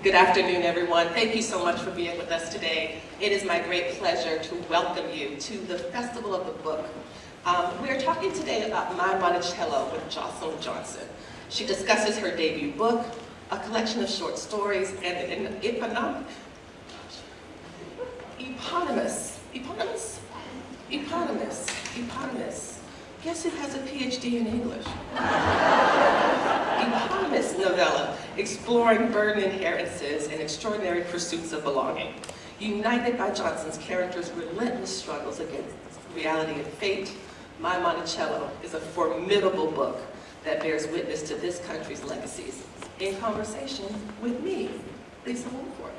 Good afternoon, everyone. Thank you so much for being with us today. It is my great pleasure to welcome you to the Festival of the Book. We are talking today about My Monticello with Jocelyn Johnson. She discusses her debut book, a collection of short stories, and an eponymous. Guess who has a PhD in English? Eponymous novella, exploring burden inheritances and extraordinary pursuits of belonging. United by Johnson's characters' relentless struggles against reality and fate, My Monticello is a formidable book that bears witness to this country's legacies, in conversation with me, Lisa Woolfork.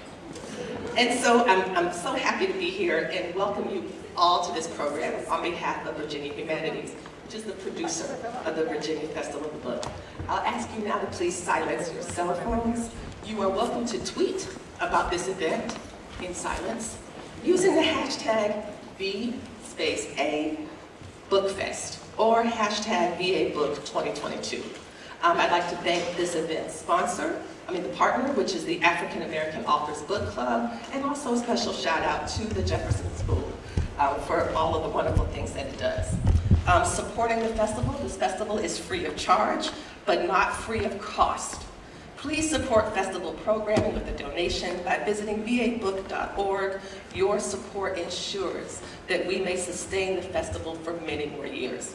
And so I'm so happy to be here and welcome you all to this program on behalf of Virginia Humanities, which is the producer of the Virginia Festival of the Book. I'll ask you now to please silence your cell phones. You are welcome to tweet about this event in silence using the hashtag #VSpaceA_Bookfest or hashtag VABook2022. I'd like to thank this event's sponsor, the partner, which is the African American Authors Book Club, and also a special shout out to the Jefferson School for all of the wonderful things that it does. Supporting the festival, this festival is free of charge, but not free of cost. Please support festival programming with a donation by visiting vabook.org. Your support ensures that we may sustain the festival for many more years.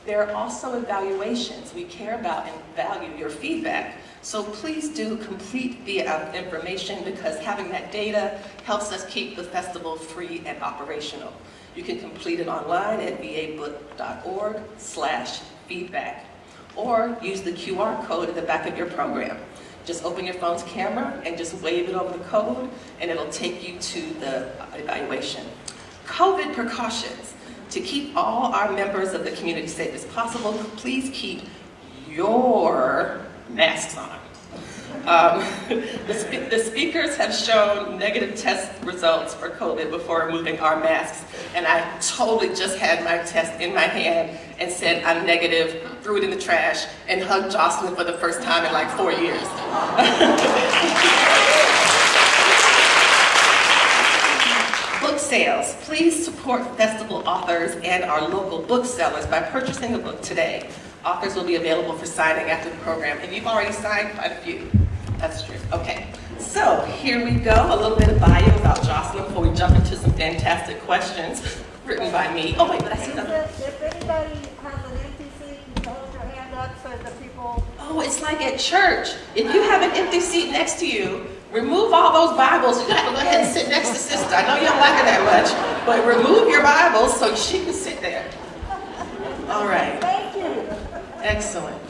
There are also evaluations. We care about and value your feedback. So please do complete the information because having that data helps us keep the festival free and operational. You can complete it online at vabook.org/feedback or use the QR code at the back of your program. Just open your phone's camera and just wave it over the code and it'll take you to the evaluation. COVID precautions. To keep all our members of the community safe as possible, please keep your masks on. The speakers have shown negative test results for COVID before removing our masks, and I totally just had my test in my hand and said I'm negative, threw it in the trash, and hugged Jocelyn for the first time in like 4 years. Book sales. Please support festival authors and our local booksellers by purchasing a book today. Authors will be available for signing after the program, and you've already signed quite a few. That's true. Okay, so here we go. A little bit of bio about Jocelyn before we jump into some fantastic questions written by me. Oh wait, but I see them. If anybody has an empty seat, you hold your hand up so the people... Oh, it's like at church. If you have an empty seat next to you, remove all those Bibles. You have to go ahead and sit next to sister. I know you don't like her that much, but remove your Bibles so she can sit there. All right. Thank you. Excellent.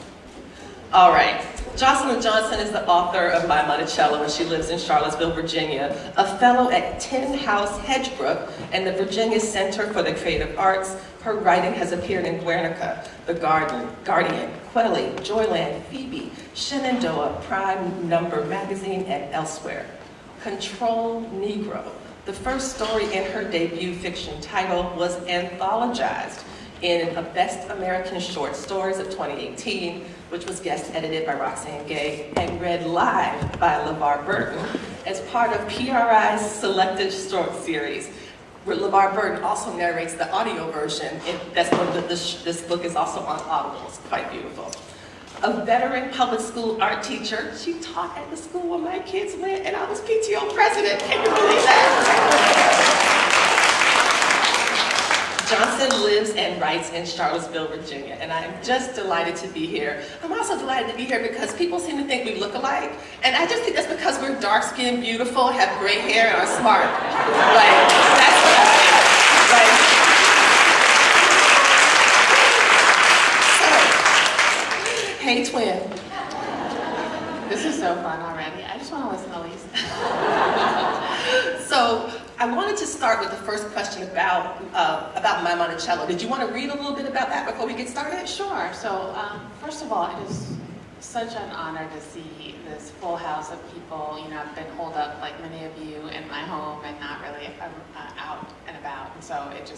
All right. Jocelyn Johnson is the author of My Monticello, and she lives in Charlottesville, Virginia, a fellow at Tin House Hedgebrook and the Virginia Center for the Creative Arts. Her writing has appeared in Guernica, The Guardian, Quelly, Joyland, Phoebe, Shenandoah, Prime Number Magazine, and elsewhere. Control Negro. The first story in her debut fiction title was anthologized in a Best American Short Stories of 2018, which was guest edited by Roxane Gay and read live by LeVar Burton as part of PRI's selected short series, where LeVar Burton also narrates the audio version. This book is also on Audible. It's quite beautiful. A veteran public school art teacher. She taught at the school where my kids went, and I was PTO president. Can you believe that? Johnson lives and writes in Charlottesville, Virginia, and I am just delighted to be here. I'm also delighted to be here because people seem to think we look alike, and I just think that's because we're dark-skinned, beautiful, have gray hair, and are smart. Like, that's what I think. So, hey, twin. This is so fun already. I just want to listen to Lisa. So, I wanted to start with the first question about My Monticello. Did you want to read a little bit about that before we get started? Sure. So, first of all, it is such an honor to see this full house of people. You know, I've been holed up like many of you in my home and not really out and about. And so it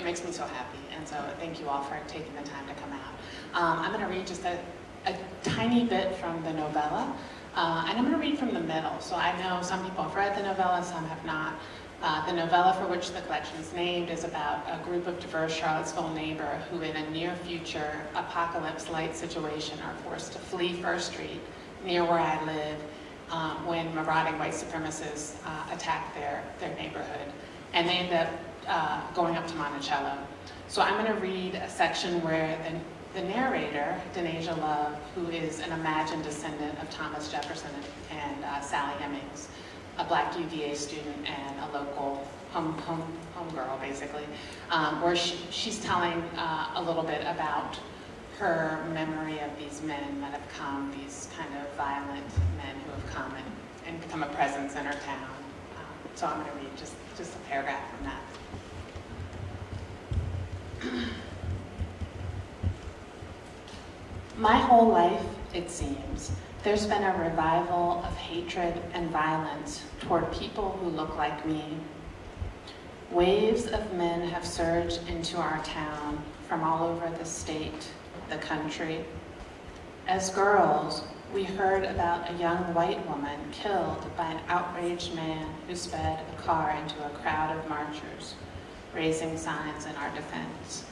makes me so happy. And so thank you all for taking the time to come out. I'm going to read just a tiny bit from the novella. And I'm going to read from the middle. So I know some people have read the novella, some have not. The novella for which the collection is named is about a group of diverse Charlottesville neighbors who in a near future apocalypse-like situation are forced to flee First Street near where I live when marauding white supremacists attack their neighborhood. And they end up going up to Monticello. So I'm going to read a section where the narrator, Denasia Love, who is an imagined descendant of Thomas Jefferson and Sally Hemings, a black UVA student and a local homegirl, basically, where she's telling a little bit about her memory of these men that have come, these kind of violent men who have come and become a presence in her town. So I'm going to read just a paragraph from that. My whole life, it seems, there's been a revival of hatred and violence toward people who look like me. Waves of men have surged into our town from all over the state, the country. As girls, we heard about a young white woman killed by an outraged man who sped a car into a crowd of marchers, raising signs in our defense.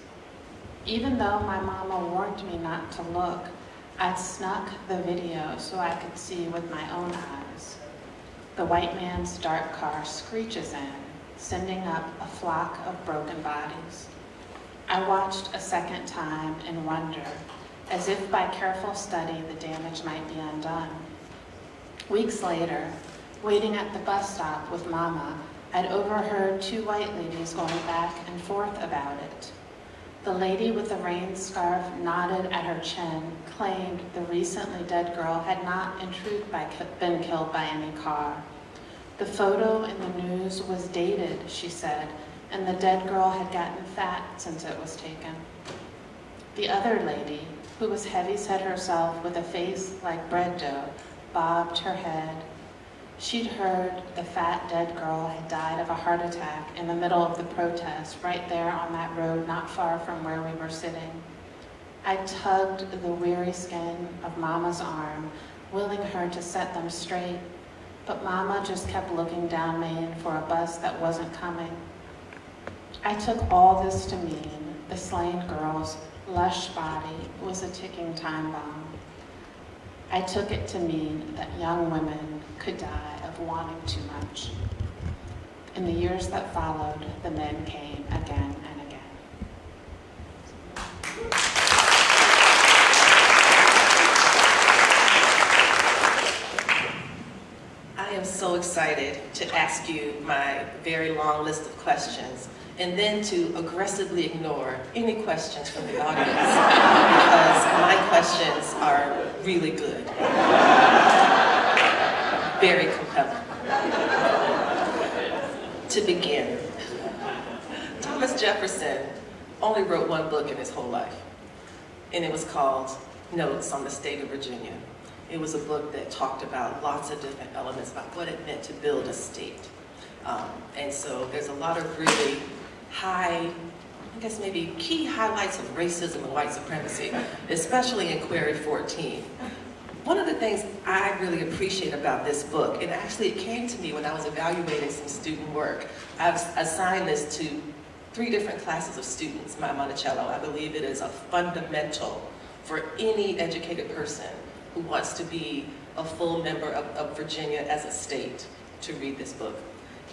Even though my mama warned me not to look, I snuck the video so I could see with my own eyes. The white man's dark car screeches in, sending up a flock of broken bodies. I watched a second time in wonder, as if by careful study the damage might be undone. Weeks later, waiting at the bus stop with Mama, I'd overheard two white ladies going back and forth about it. The lady with the rain scarf nodded at her chin, claimed the recently dead girl had not in truth been killed by any car. The photo in the news was dated, she said, and the dead girl had gotten fat since it was taken. The other lady, who was heavy-set herself with a face like bread dough, bobbed her head. She'd heard the fat dead girl had died of a heart attack in the middle of the protest, right there on that road not far from where we were sitting. I tugged the weary skin of Mama's arm, willing her to set them straight, but Mama just kept looking down Main for a bus that wasn't coming. I took all this to mean the slain girl's lush body was a ticking time bomb. I took it to mean that young women could die of wanting too much. In the years that followed, the men came again and again. I am so excited to ask you my very long list of questions and then to aggressively ignore any questions from the audience because my questions are really good. Very compelling. To begin, Thomas Jefferson only wrote one book in his whole life, and it was called Notes on the State of Virginia. It was a book that talked about lots of different elements about what it meant to build a state. And so there's a lot of really high, I guess maybe key highlights of racism and white supremacy, especially in Query 14. One of the things I really appreciate about this book, and actually it came to me when I was evaluating some student work. I've assigned this to 3 different classes of students at Monticello. I believe it is a fundamental for any educated person who wants to be a full member of Virginia as a state to read this book.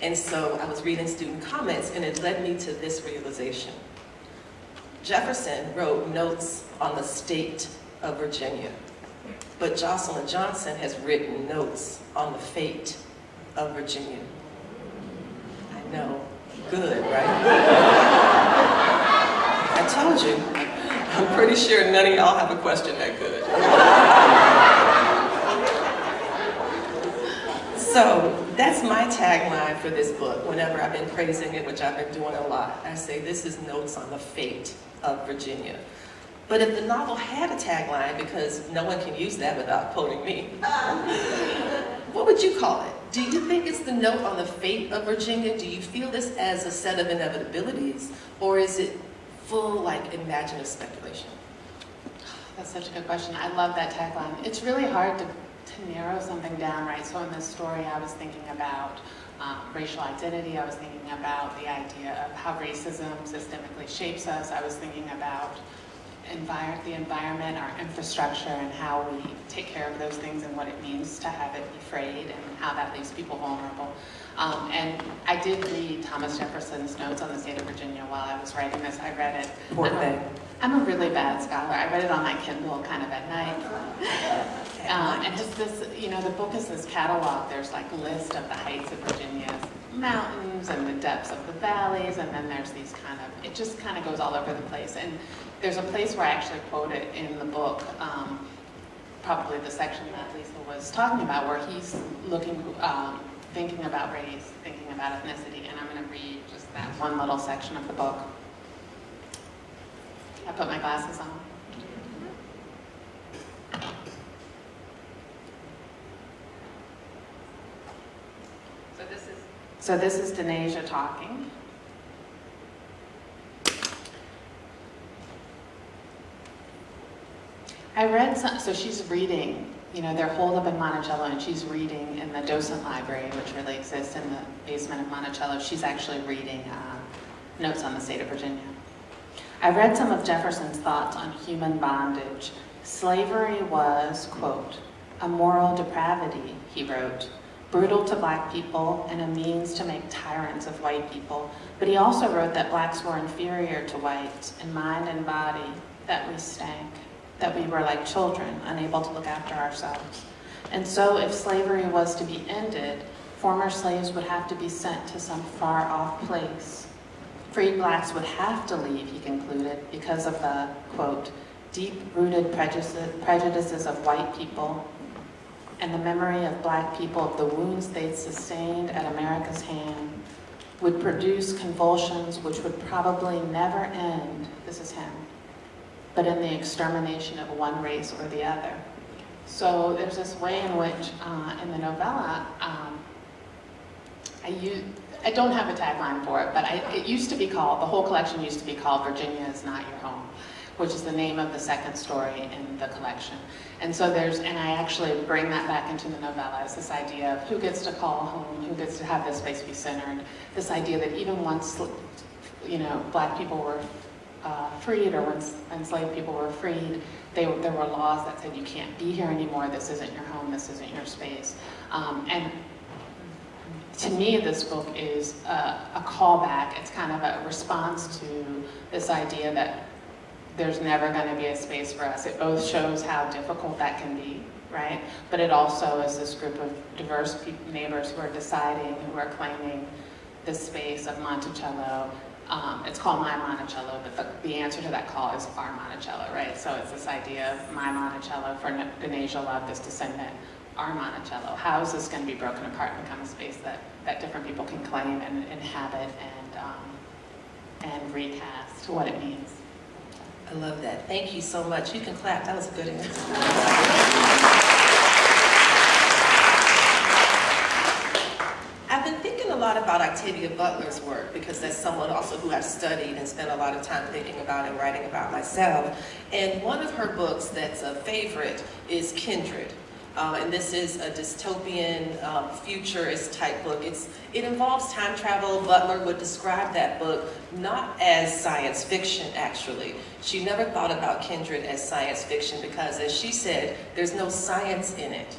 And so I was reading student comments and it led me to this realization. Jefferson wrote notes on the state of Virginia, but Jocelyn Johnson has written notes on the fate of Virginia. I know, good, right? I told you, I'm pretty sure none of y'all have a question that good. So that's my tagline for this book. Whenever I've been praising it, which I've been doing a lot, I say this is notes on the fate of Virginia. But if the novel had a tagline, because no one can use that without quoting me, what would you call it? Do you think it's the note on the fate of Virginia? Do you feel this as a set of inevitabilities? Or is it full, like, imaginative speculation? That's such a good question. I love that tagline. It's really hard to narrow something down, right? So in this story, I was thinking about racial identity. I was thinking about the idea of how racism systemically shapes us. I was thinking about the environment, our infrastructure, and how we take care of those things and what it means to have it be frayed and how that leaves people vulnerable. And I did read Thomas Jefferson's notes on the state of Virginia while I was writing this. I read it. Poor thing. I'm a really bad scholar. I read it on my Kindle kind of at night. And just this, you know, the book is this catalog. There's like a list of the heights of Virginia's mountains and the depths of the valleys, and then there's these kind of, it just kind of goes all over the place. And there's a place where I actually quote it in the book, probably the section that Lisa was talking about, where he's looking, thinking about race, thinking about ethnicity, and I'm going to read just that one little section of the book. I put my glasses on. So this is Denasia talking. I read some, so she's reading, you know, they're holed up in Monticello, and she's reading in the docent library, which really exists in the basement of Monticello. She's actually reading notes on the state of Virginia. I read some of Jefferson's thoughts on human bondage. Slavery was, quote, a moral depravity, he wrote, brutal to black people and a means to make tyrants of white people. But he also wrote that blacks were inferior to whites in mind and body, that we stank, that we were like children, unable to look after ourselves. And so if slavery was to be ended, former slaves would have to be sent to some far-off place. Freed blacks would have to leave, he concluded, because of the, quote, deep-rooted prejudices of white people and the memory of black people of the wounds they'd sustained at America's hand would produce convulsions which would probably never end, this is him, but in the extermination of one race or the other. So there's this way in which, in the novella, I don't have a tagline for it, but it used to be called, the whole collection used to be called Virginia is Not Your Home, which is the name of the second story in the collection. And so and I actually bring that back into the novella as this idea of who gets to call home, who gets to have this space be centered, this idea that even once, you know, black people were freed, or when enslaved people were freed, there were laws that said you can't be here anymore, this isn't your home, this isn't your space. And to me, this book is a callback. It's kind of a response to this idea that there's never going to be a space for us. It both shows how difficult that can be, right? But it also is this group of diverse neighbors who are deciding, who are claiming this space of Monticello. It's called My Monticello, but the answer to that call is Our Monticello, right? So it's this idea of My Monticello for Denasia Love, this descendant, Our Monticello. How is this going to be broken apart and become a space that different people can claim and inhabit and recast what it means? I love that. Thank you so much. You can clap. That was a good answer. I've been thinking a lot about Octavia Butler's work because that's someone also who I've studied and spent a lot of time thinking about and writing about myself. And one of her books that's a favorite is Kindred. And this is a dystopian, futurist type book. It involves time travel. Butler would describe that book not as science fiction, actually. She never thought about Kindred as science fiction because, as she said, there's no science in it.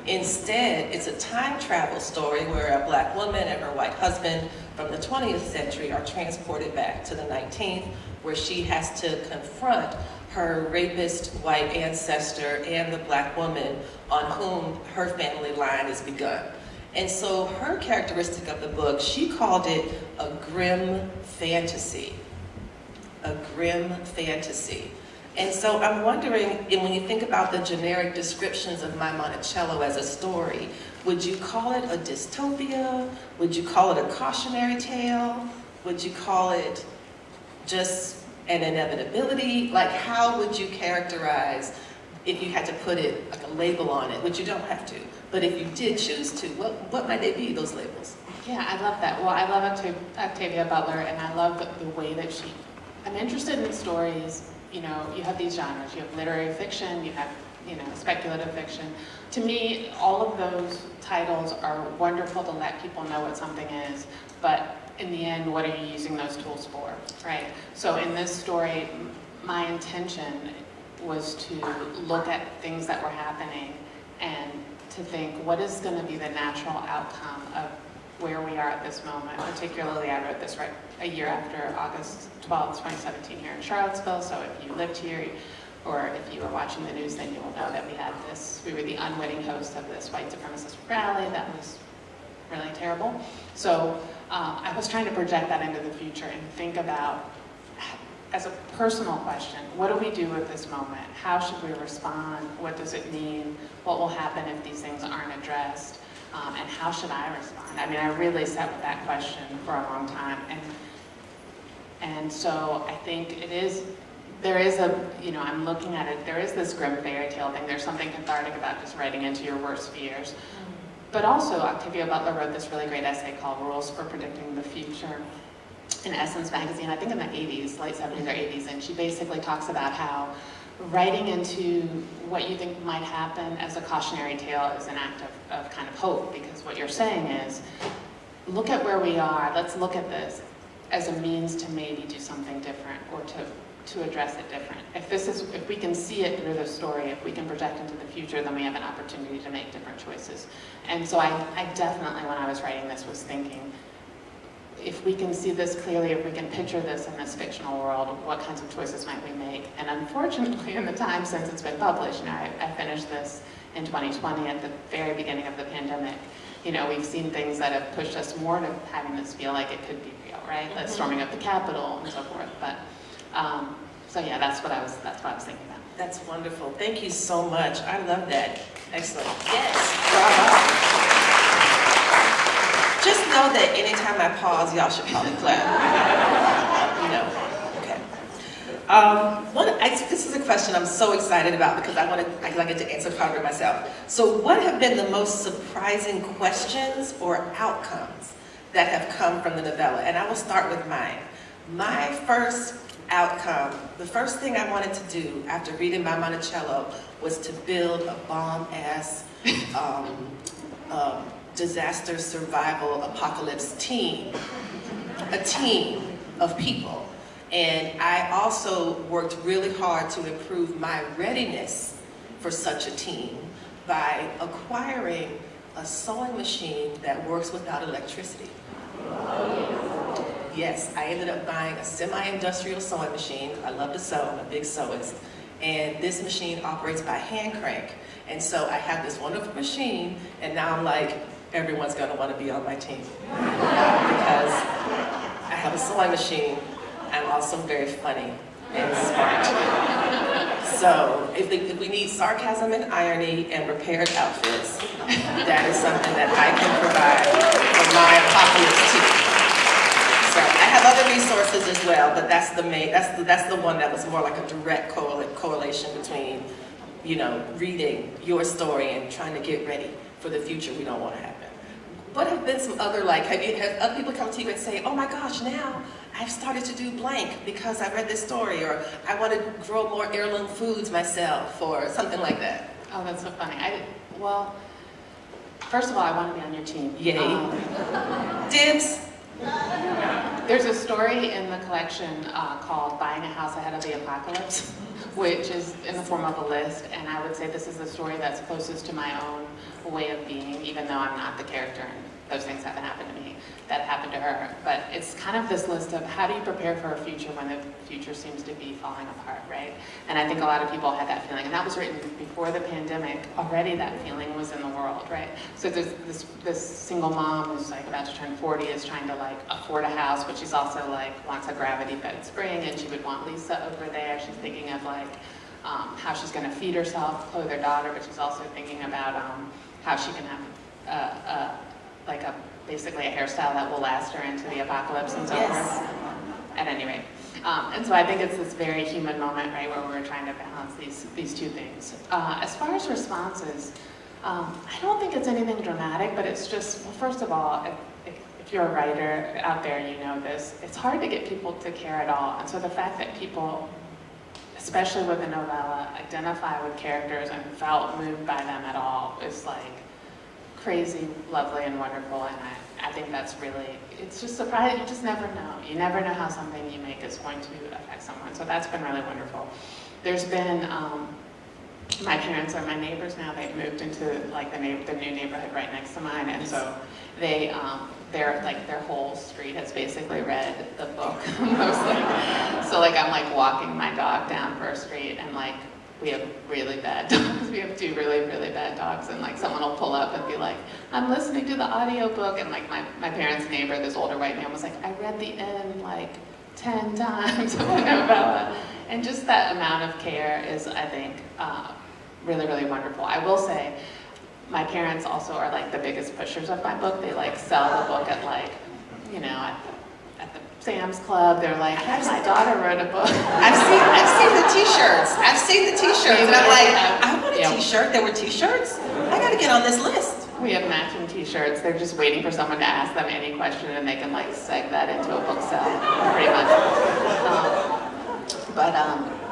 Instead, it's a time travel story where a black woman and her white husband from the 20th century are transported back to the 19th, where she has to confront her rapist white ancestor and the black woman on whom her family line is begun. And so her characteristic of the book, she called it a grim fantasy. A grim fantasy. And so I'm wondering, and when you think about the generic descriptions of My Monticello as a story, would you call it a dystopia? Would you call it a cautionary tale? Would you call it just an inevitability? Like, how would you characterize, if you had to put it, like a label on it, which you don't have to, but if you did choose to, what might they be, those labels? Yeah, I love that. Well, I love Octavia Butler, and I love the way that I'm interested in stories, you know, you have these genres. You have literary fiction, you have speculative fiction. To me, all of those titles are wonderful to let people know what something is, but in the end, what are you using those tools for, right? So in this story, my intention was to look at things that were happening and to think, what is going to be the natural outcome of where we are at this moment? Particularly, I wrote this right a year after August 12th, 2017 here in Charlottesville, so if you lived here, or if you were watching the news, then you will know that we were the unwitting host of this white supremacist rally that was really terrible. So I was trying to project that into the future and think about, as a personal question, what do we do with this moment? How should we respond? What does it mean? What will happen if these things aren't addressed? And how should I respond? I mean, I really sat with that question for a long time. And so I think I'm looking at it, there is this grim fairy tale thing. There's something cathartic about just writing into your worst fears. But also, Octavia Butler wrote this really great essay called Rules for Predicting the Future in Essence magazine, I think in the 80s, late 70s or 80s, and she basically talks about how writing into what you think might happen as a cautionary tale is an act of kind of hope, because what you're saying is, look at where we are, let's look at this as a means to maybe do something different or to address it different. If we can see it through the story, if we can project into the future, then we have an opportunity to make different choices. And so I definitely, when I was writing this, was thinking, if we can see this clearly, if we can picture this in this fictional world, what kinds of choices might we make? And unfortunately, in the time since it's been published, I finished this in 2020 at the very beginning of the pandemic. We've seen things that have pushed us more to having this feel like it could be real, right? Like storming of the Capitol and so forth. But so yeah, that's what I was thinking about. That's wonderful. Thank you so much. I love that. Excellent. Yes. Bravo. Just know that anytime I pause, y'all should probably clap. Okay. This is a question I'm so excited about because I get to answer part of it myself. So what have been the most surprising questions or outcomes that have come from the novella? And I will start with mine. My first outcome, the first thing I wanted to do after reading my Monticello was to build a bomb-ass disaster survival apocalypse team, a team of people. And I also worked really hard to improve my readiness for such a team by acquiring a sewing machine that works without electricity. Yes, I ended up buying a semi-industrial sewing machine. I love to sew, I'm a big sewist. And this machine operates by hand crank. And so I have this wonderful machine, and now I'm like, everyone's gonna wanna be on my team. Because I have a sewing machine, I'm also very funny and smart. So if we need sarcasm and irony and repaired outfits, that is something that I can provide for my apocalypse team. So I have other resources as well, but that's the one that was more like a direct correlation between, reading your story and trying to get ready for the future we don't want to happen. What have been some other, have other people come to you and say, oh my gosh, now I've started to do blank because I read this story, or I want to grow more heirloom foods myself, or something like that? Oh, that's so funny. Well, first of all, I want to be on your team. Yay. Dibs. There's a story in the collection called Buying a House Ahead of the Apocalypse, which is in the form of a list, and I would say this is the story that's closest to my own way of being, even though I'm not the character and those things haven't happened to me, that happened to her. But it's kind of this list of how do you prepare for a future when the future seems to be falling apart, right? And I think a lot of people had that feeling, and that was written before the pandemic. Already that feeling was in the world, right? So there's this single mom who's about to turn 40, is trying to afford a house, but she's also wants a gravity-fed spring, and she would want Lisa over there. She's thinking of how she's going to feed herself, clothe her daughter, but she's also thinking about how she can have basically a hairstyle that will last her into the apocalypse and so forth. At any rate. And so I think it's this very human moment, right, where we're trying to balance these two things. As far as responses, I don't think it's anything dramatic, but it's just, well, first of all, if you're a writer out there, you know this, it's hard to get people to care at all. And so the fact that people especially with a novella, identify with characters and felt moved by them at all is like crazy, lovely, and wonderful. And I think that's really, it's just surprising. You just never know. You never know how something you make is going to affect someone. So that's been really wonderful. There's been, my parents are my neighbors now. They've moved into like the new neighborhood right next to mine. And so they, their whole street has basically read the book mostly. So like I'm like walking my dog down First Street and like we have really bad dogs. We have 2 really, really bad dogs, and like someone will pull up and be like, I'm listening to the audiobook, and like my parents' neighbor, this older white man, was like, I read the end like 10 times of the novella. And just that amount of care is, I think, really, really wonderful. I will say, my parents also are like the biggest pushers of my book. They like sell the book at like, you know, at the Sam's Club. They're like, my daughter wrote a book. I've seen the t-shirts. I've seen the t-shirts, and I'm like, I want a t-shirt. There were t-shirts? I gotta get on this list. We have matching t-shirts. They're just waiting for someone to ask them any question and they can like seg that into a book sale, pretty much.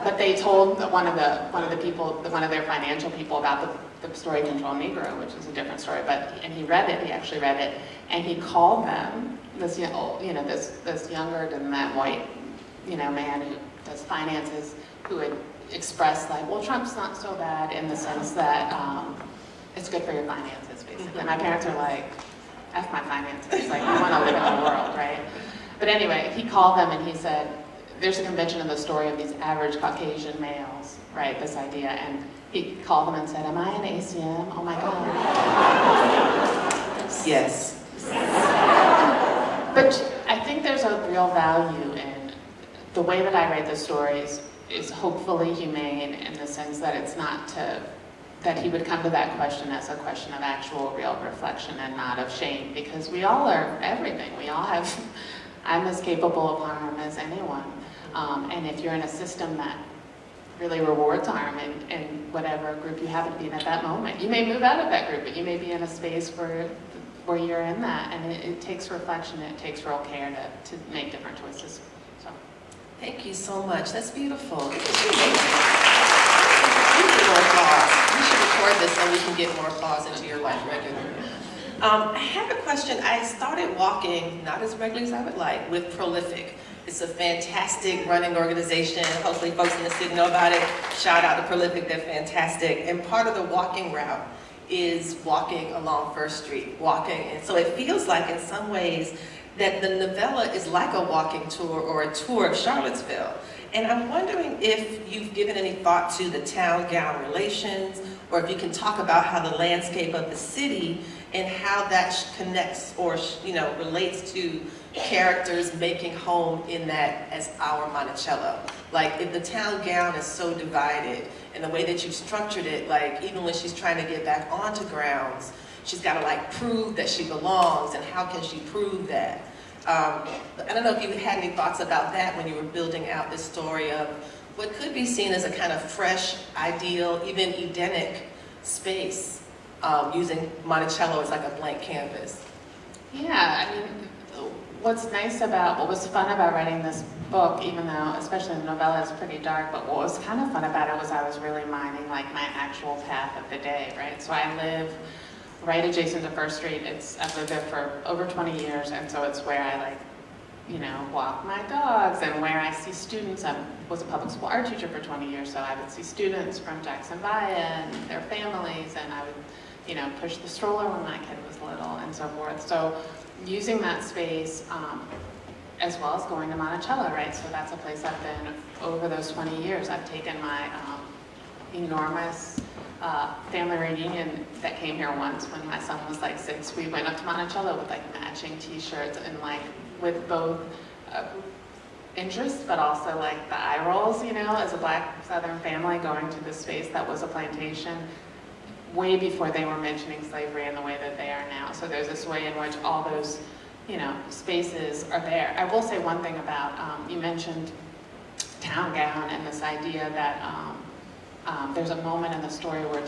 But they told one of their financial people about the story Control Negro, which is a different story. And he read it. He actually read it, and he called them this younger than that white man who does finances, who had expressed like, well, Trump's not so bad in the sense that it's good for your finances, basically. And my parents are like, F my finances. Like, we want to live in the world, right? But anyway, he called them and he said, there's a convention in the story of these average Caucasian males, right, this idea, and he called them and said, am I an ACM? Oh my God. Yes. But I think there's a real value in the way that I write the stories is hopefully humane in the sense that it's not that he would come to that question as a question of actual real reflection and not of shame, because we all are everything. We all have, I'm as capable of harm as anyone. And if you're in a system that really rewards harm in whatever group you happen to be in at that moment, you may move out of that group, but you may be in a space where you're in that, and it takes reflection, and it takes real care to make different choices. So, thank you so much. That's beautiful. You need more applause. We should record this so we can get more applause into your life regularly. I have a question. I started walking, not as regularly as I would like, with Prolific. It's a fantastic running organization. Hopefully folks in the city know about it. Shout out to Prolific, they're fantastic. And part of the walking route is walking along First Street, walking. And so it feels like in some ways that the novella is like a walking tour or a tour of Charlottesville. And I'm wondering if you've given any thought to the town-gown relations, or if you can talk about how the landscape of the city and how that connects or relates to characters making home in that as our Monticello. Like, if the town gown is so divided, and the way that you've structured it, like, even when she's trying to get back onto grounds, she's got to like prove that she belongs, and how can she prove that? I don't know if you had any thoughts about that when you were building out this story of what could be seen as a kind of fresh, ideal, even Edenic space, using Monticello as like a blank canvas. yeah, I mean, what was fun about writing this book, even though, especially the novella is pretty dark, but what was kind of fun about it was I was really mining like my actual path of the day, right? So I live right adjacent to First Street. I've lived there for over 20 years, and so it's where I walk my dogs and where I see students. I was a public school art teacher for 20 years, so I would see students from Jackson Via and their families, and I would, push the stroller when my kid was little and so forth. So using that space, as well as going to Monticello, right? So that's a place I've been over those 20 years. I've taken my enormous family reunion that came here once when my son was like 6. We went up to Monticello with like matching t-shirts and like with both interest, but also like the eye rolls, as a Black Southern family going to this space that was a plantation way before they were mentioning slavery in the way that they are now. So there's this way in which all those, spaces are there. I will say one thing about, you mentioned town gown and this idea that there's a moment in the story where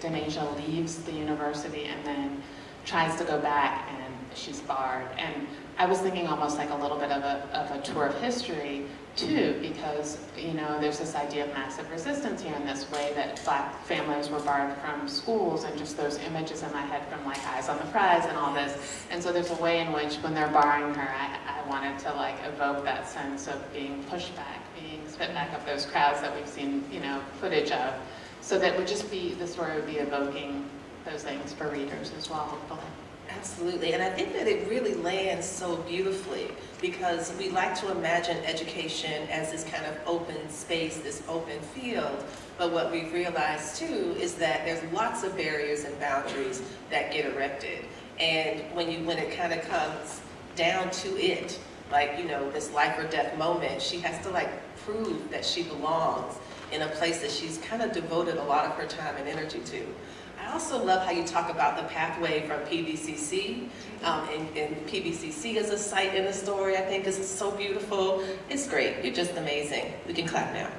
Denasia leaves the university and then tries to go back and she's barred. And I was thinking almost like a little bit of a tour of history too, because, you know, there's this idea of massive resistance here in this way that Black families were barred from schools, and just those images in my head from like Eyes on the Prize and all this. And so there's a way in which when they're barring her, I wanted to like evoke that sense of being pushed back, being spit back of those crowds that we've seen, you know, footage of. So that would just be, the story would be evoking those things for readers as well, hopefully. Absolutely, and I think that it really lands so beautifully, because we like to imagine education as this kind of open space, this open field, but what we've realized too is that there's lots of barriers and boundaries that get erected, and when it kind of comes down to it, like, you know, this life or death moment, she has to like prove that she belongs in a place that she's kind of devoted a lot of her time and energy to. I also love how you talk about the pathway from PBCC, and PBCC as a site in the story. I think is so beautiful. It's great. You're just amazing. We can clap now.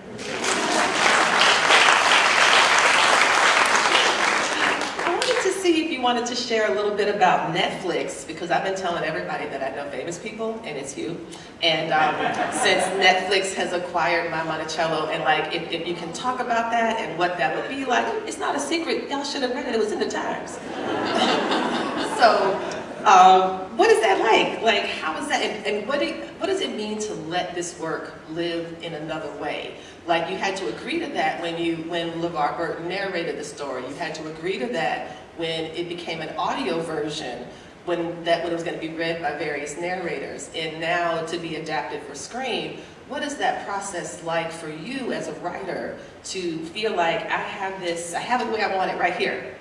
I wanted to see if you wanted to share a little bit about Netflix, because I've been telling everybody that I know famous people, and it's you. And since Netflix has acquired my Monticello, and like, if you can talk about that and what that would be like, it's not a secret. Y'all should have read it. It was in the Times. So, what is that like? Like, how is that? And what does it mean to let this work live in another way? Like, you had to agree to that when LeVar Burton narrated the story. You had to agree to that when it became an audio version, when it was going to be read by various narrators, and now to be adapted for screen. What is that process like for you as a writer to feel like I have it the way I want it right here,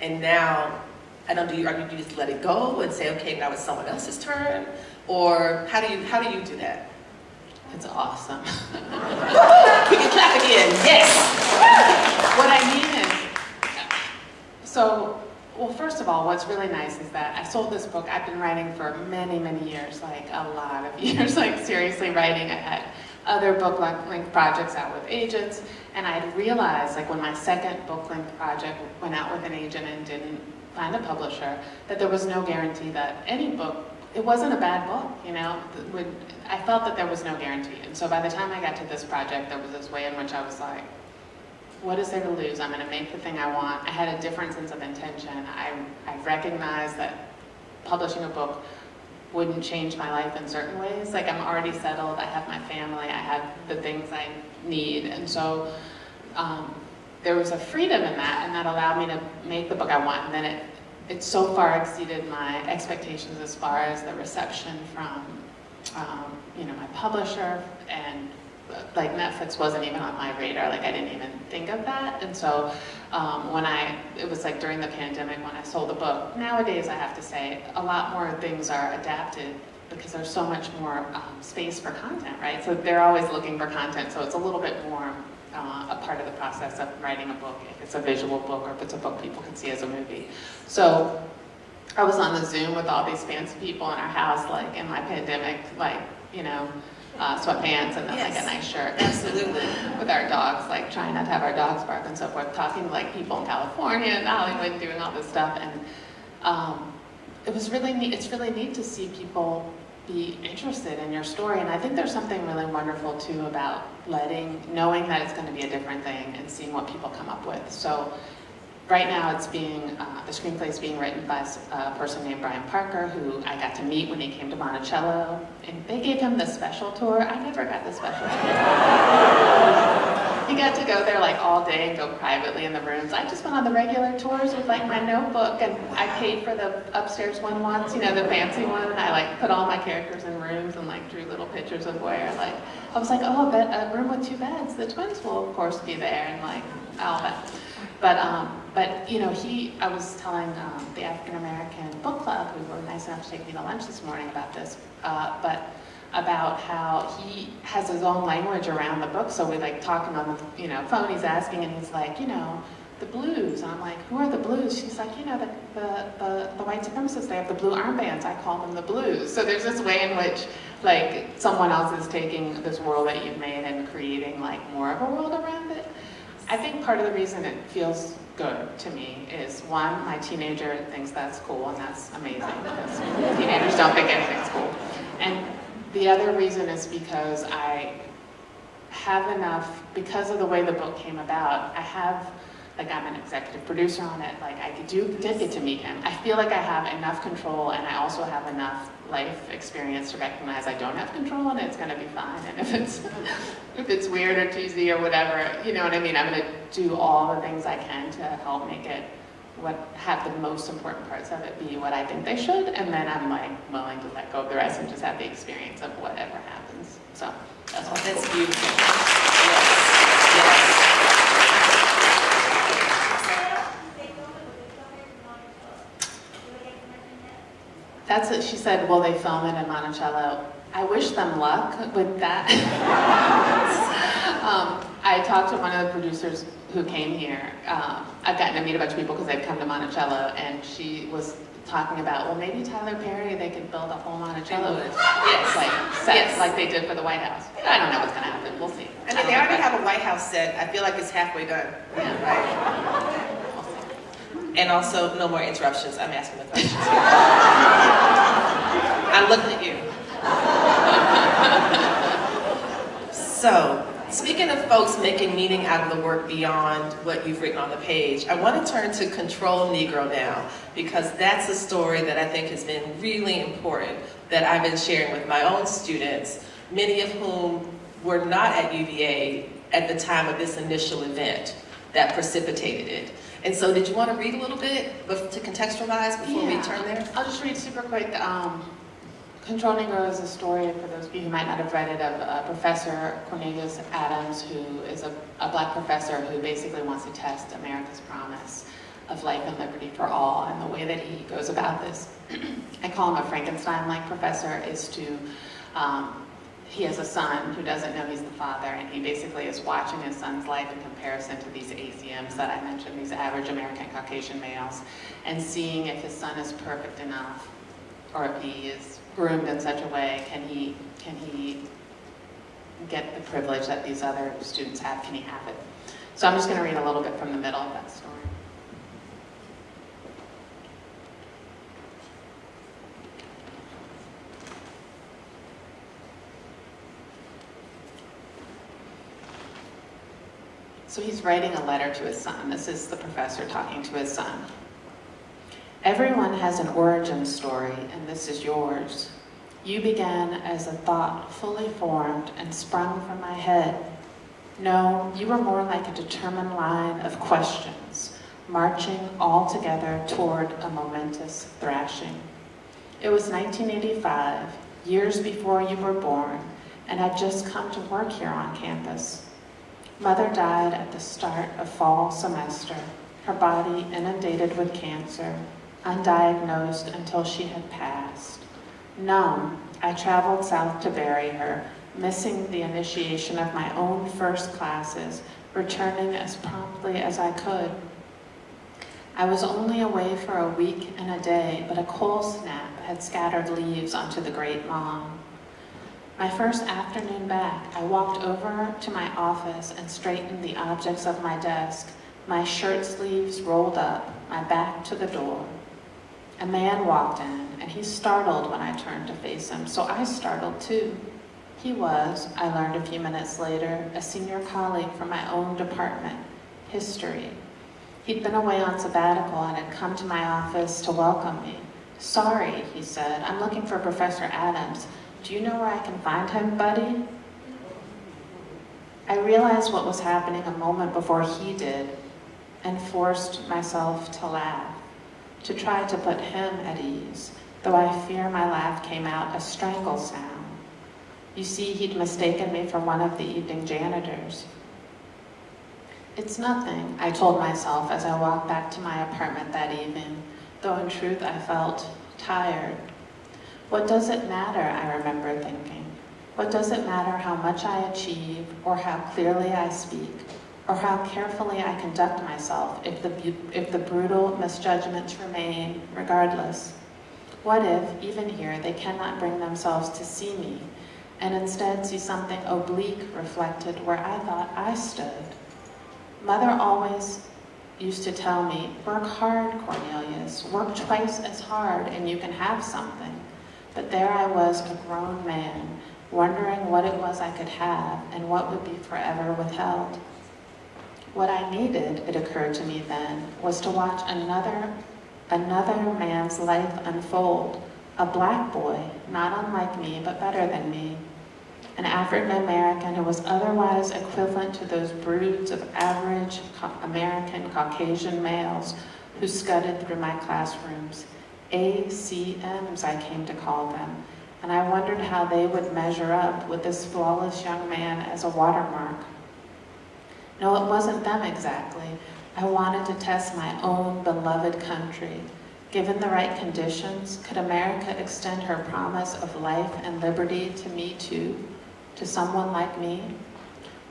and now do you just let it go and say, okay, now it's someone else's turn, or how do you do that? It's awesome. We can clap again. Yes. What I mean is, well, first of all, what's really nice is that I sold this book. I've been writing for many, many years, like a lot of years, like seriously writing. I had other book-length projects out with agents, and I had realized, like when my second book-length project went out with an agent and didn't find a publisher, that there was no guarantee that any book, it wasn't a bad book, you know? I felt that there was no guarantee. And so by the time I got to this project, there was this way in which I was like, what is there to lose? I'm gonna make the thing I want. I had a different sense of intention. I recognized that publishing a book wouldn't change my life in certain ways. Like, I'm already settled, I have my family, I have the things I need. And so there was a freedom in that, and that allowed me to make the book I want. And then it so far exceeded my expectations as far as the reception from you know, my publisher, and like Netflix wasn't even on my radar. Like, I didn't even think of that. And so it was like during the pandemic when I sold the book. Nowadays, I have to say, a lot more things are adapted because there's so much more space for content, right? So they're always looking for content, so it's a little bit more a part of the process of writing a book, if it's a visual book or if it's a book people can see as a movie. So I was on the Zoom with all these fancy people in our house, like in my pandemic, like, you know, sweatpants and then like a nice shirt. Absolutely. With our dogs, like trying not to have our dogs bark and so forth, talking to like people in California and Hollywood, doing all this stuff. And it was really neat. It's really neat to see people be interested in your story. And I think there's something really wonderful too about knowing that it's going to be a different thing and seeing what people come up with. So right now it's the screenplay is being written by a person named Brian Parker, who I got to meet when he came to Monticello, and they gave him the special tour. I never got the special tour. He got to go there like all day and go privately in the rooms. I just went on the regular tours with like my notebook, and I paid for the upstairs one once, you know, the fancy one. I like put all my characters in rooms and like drew little pictures of where, like, I was like, oh, a room with 2 beds. The twins will of course be there, and like all that. But you know, I was telling the African American book club, who were nice enough to take me to lunch this morning about this, but about how he has his own language around the book. So we like talking on the phone. He's asking, and he's like, the blues. And I'm like, who are the blues? She's like, the white supremacists. They have the blue armbands. I call them the blues. So there's this way in which like someone else is taking this world that you've made and creating like more of a world around it. I think part of the reason it feels good to me is, one, my teenager thinks that's cool, and that's amazing, because teenagers don't think anything's cool. And the other reason is because I have enough, because of the way the book came about, I have, like, I'm an executive producer on it, like, I did get to meet him. I feel like I have enough control, and I also have enough life experience to recognize I don't have control, and it's gonna be fine. And if it's weird or cheesy or whatever, you know what I mean, I'm gonna do all the things I can to help make it have the most important parts of it be what I think they should, and then I'm like willing to let go of the rest and just have the experience of whatever happens. So that's what That's beautiful. Yes. That's what she said. Will they film it in Monticello? I wish them luck with that. I talked to one of the producers who came here. I've gotten to meet a bunch of people because they've come to Monticello, and she was talking about, well, maybe Tyler Perry, they could build a whole Monticello set like they did for the White House. I don't know what's going to happen. We'll see. I mean, they already have a White House set. I feel like it's halfway done. Yeah. Right? And also, no more interruptions. I'm asking the questions. I'm looking at you. So, speaking of folks making meaning out of the work beyond what you've written on the page, I want to turn to Control Negro now, because that's a story that I think has been really important that I've been sharing with my own students, many of whom were not at UVA at the time of this initial event that precipitated it. And so did you want to read a little bit to contextualize before we turn there? I'll just read super quick. Control Negro is a story, for those of you who might not have read it, of Professor Cornelius Adams, who is a black professor who basically wants to test America's promise of life and liberty for all. And the way that he goes about this, I call him a Frankenstein-like professor, is to, he has a son who doesn't know he's the father, and he basically is watching his son's life in comparison to these ACMs that I mentioned, these average American Caucasian males, and seeing if his son is perfect enough, or if he is groomed in such a way, can he get the privilege that these other students have, can he have it? So I'm just going to read a little bit from the middle of that story. So he's writing a letter to his son. This is the professor talking to his son. Everyone has an origin story, and this is yours. You began as a thought fully formed and sprung from my head. No, you were more like a determined line of questions, marching all together toward a momentous thrashing. It was 1985, years before you were born, and I'd just come to work here on campus. Mother died at the start of fall semester, her body inundated with cancer, undiagnosed until she had passed. Numb, I traveled south to bury her, missing the initiation of my own first classes, returning as promptly as I could. I was only away for a week and a day, but a cold snap had scattered leaves onto the great lawn. My first afternoon back, I walked over to my office and straightened the objects of my desk, my shirt sleeves rolled up, my back to the door. A man walked in, and he startled when I turned to face him, so I startled too. He was, I learned a few minutes later, a senior colleague from my own department, history. He'd been away on sabbatical and had come to my office to welcome me. Sorry, he said, I'm looking for Professor Adams. Do you know where I can find him, buddy? I realized what was happening a moment before he did and forced myself to laugh, to try to put him at ease, though I fear my laugh came out a strangle sound. You see, he'd mistaken me for one of the evening janitors. It's nothing, I told myself as I walked back to my apartment that evening, though in truth I felt tired. What does it matter, I remember thinking? What does it matter how much I achieve, or how clearly I speak, or how carefully I conduct myself if the brutal misjudgments remain regardless? What if, even here, they cannot bring themselves to see me, and instead see something oblique reflected where I thought I stood? Mother always used to tell me, work hard, Cornelius, work twice as hard and you can have something. But there I was, a grown man, wondering what it was I could have and what would be forever withheld. What I needed, it occurred to me then, was to watch another man's life unfold, a black boy, not unlike me, but better than me. An African American who was otherwise equivalent to those broods of average American Caucasian males who scudded through my classrooms, ACMs I came to call them, and I wondered how they would measure up with this flawless young man as a watermark. No, it wasn't them exactly. I wanted to test my own beloved country. Given the right conditions, could America extend her promise of life and liberty to me too? To someone like me?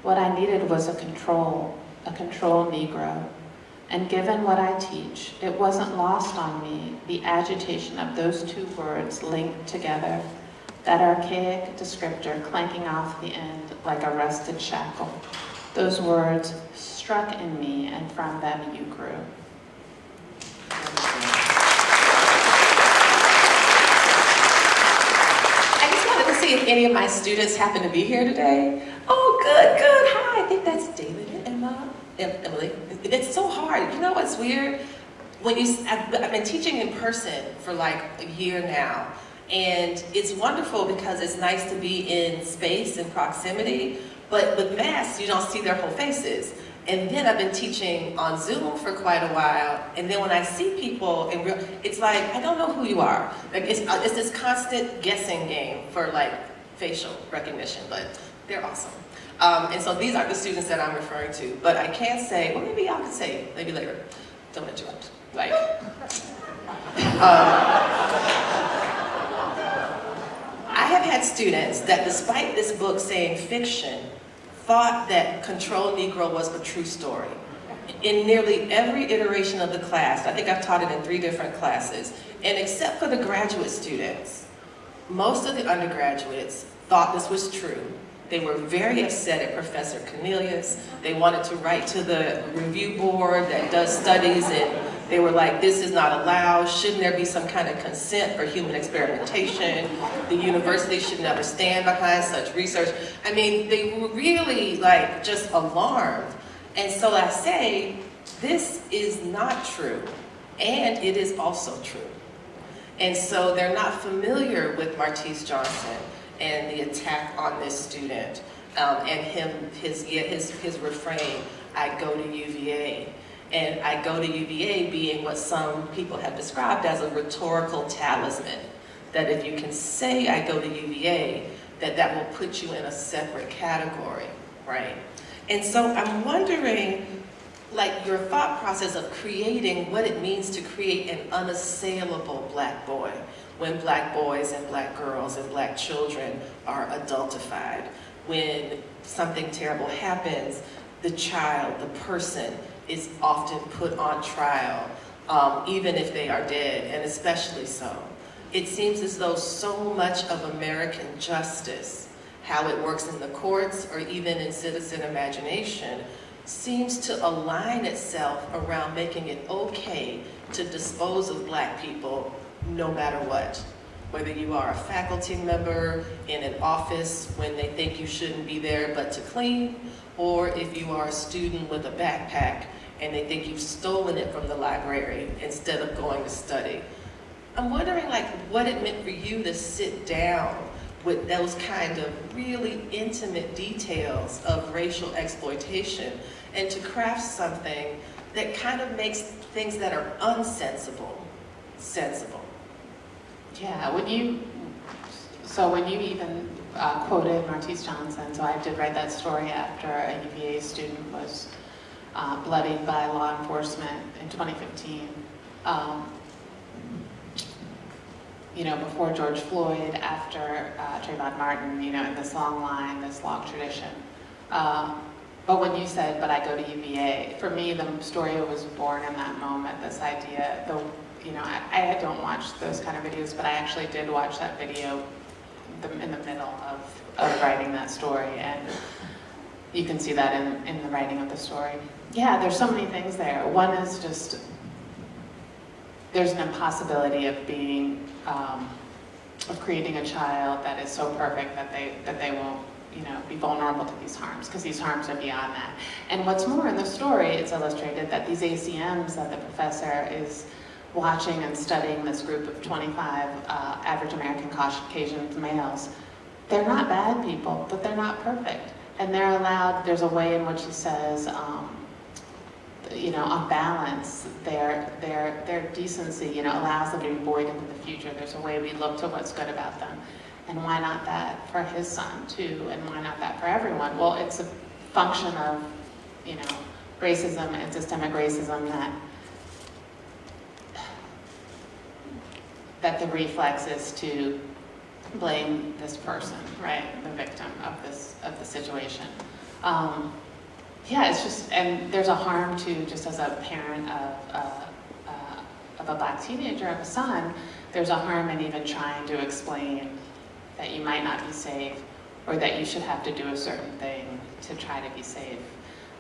What I needed was a control Negro. And given what I teach, it wasn't lost on me, the agitation of those two words linked together, that archaic descriptor clanking off the end like a rusted shackle. Those words struck in me, and from them you grew. See if any of my students happen to be here today. Oh, good. Hi, I think that's David and Emily. It's so hard. You know what's weird? I've been teaching in person for like a year now, and it's wonderful because it's nice to be in space and proximity, but with masks, you don't see their whole faces. And then I've been teaching on Zoom for quite a while, and then when I see people in real, it's like, I don't know who you are. Like it's this constant guessing game for like facial recognition, but they're awesome. And so these are the students that I'm referring to, but I can't say, well maybe y'all can say, maybe later. Don't interrupt, like. I have had students that despite this book saying fiction, thought that Control Negro was a true story. In nearly every iteration of the class, I think I've taught it in 3 different classes, and except for the graduate students, most of the undergraduates thought this was true. They were very upset at Professor Cornelius. They wanted to write to the review board that does studies, and they were like, this is not allowed. Shouldn't there be some kind of consent for human experimentation? The university should never stand behind such research. I mean, they were really like just alarmed. And so I say, this is not true, and it is also true. And so they're not familiar with Martise Johnson and the attack on this student, and his refrain, I go to UVA. And I go to UVA being what some people have described as a rhetorical talisman. That if you can say I go to UVA, that will put you in a separate category, right? And so I'm wondering, like your thought process of creating what it means to create an unassailable black boy, when black boys and black girls and black children are adultified. When something terrible happens, the child, the person, is often put on trial, even if they are dead, and especially so. It seems as though so much of American justice, how it works in the courts or even in citizen imagination, seems to align itself around making it okay to dispose of black people no matter what. Whether you are a faculty member in an office when they think you shouldn't be there but to clean, or if you are a student with a backpack and they think you've stolen it from the library instead of going to study. I'm wondering like what it meant for you to sit down with those kind of really intimate details of racial exploitation and to craft something that kind of makes things that are unsensible, sensible. Yeah, when you even quoted Martise Johnson, so I did write that story after a UVA student was bloodied by law enforcement in 2015. Before George Floyd, after Trayvon Martin, in this long line, this long tradition. But when you said, but I go to UVA, for me, the story was born in that moment, this idea, I don't watch those kind of videos, but I actually did watch that video in the middle of writing that story. And you can see that in the writing of the story. Yeah, there's so many things there. One is just, there's an impossibility of being, of creating a child that is so perfect that they won't, be vulnerable to these harms, because these harms are beyond that. And what's more, in the story, it's illustrated that these ACMs that the professor is watching and studying, this group of 25 average American Caucasian males, they're not bad people, but they're not perfect. And they're allowed, there's a way in which he says, on balance, their decency, allows them to be buoyed into the future. There's a way we look to what's good about them. And why not that for his son too? And why not that for everyone? Well, it's a function of, racism and systemic racism that the reflex is to blame this person, right? The victim of the situation. Yeah, it's just, and there's a harm to, just as a parent of a Black teenager, of a son, there's a harm in even trying to explain that you might not be safe, or that you should have to do a certain thing to try to be safe.